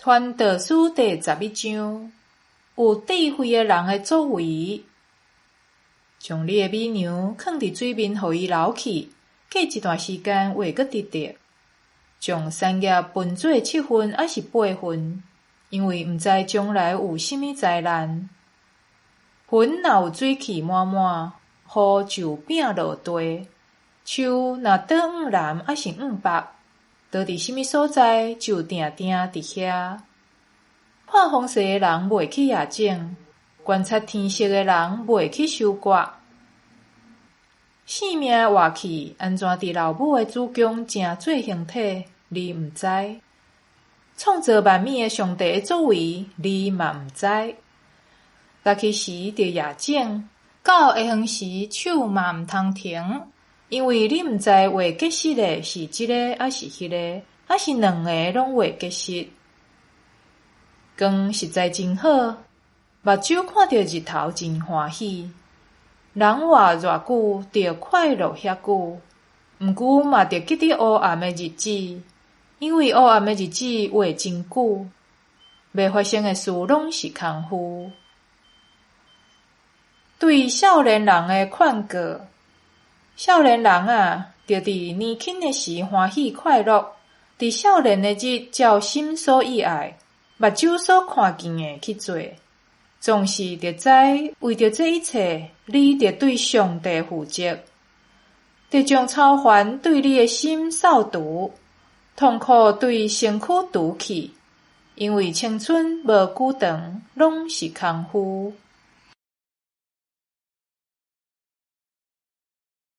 传道书第11章，有智慧的人的作为。将你的美娘放伫水面，互伊流去，过一段时间话阁直直。将产业分做7份还是8份，因为毋知将来有甚物灾难。云若有水汽满满，雨就饼落地。树若倒向南还是向北，倒伫甚物所在就定定伫遐。看风势的人袂去夜整，观察天色的人袂去收割。性命活去，安怎伫老母的子宫正做形体，你毋知；创造万物的上帝的作为，你嘛毋知。早起时着夜整，到下昏时手嘛毋通停，因为你毋知会结实的是这个还是迄个，还是两个拢会结实。光实在真好，目睭看到日头真欢喜。人活偌久，着快乐遐久，毋过嘛着记得黑暗的日子，因为黑暗的日子活真久，未发生的事拢是空虚。对少年人的劝告：少年人啊，着伫年轻的时欢喜快乐，伫少年的日照心所意爱，目睭所看见的去做。总是着知，为着这一切，你着对上帝负责，着将操烦对你的心扫除，痛苦对身躯除去，因为青春无久长，拢是空虚。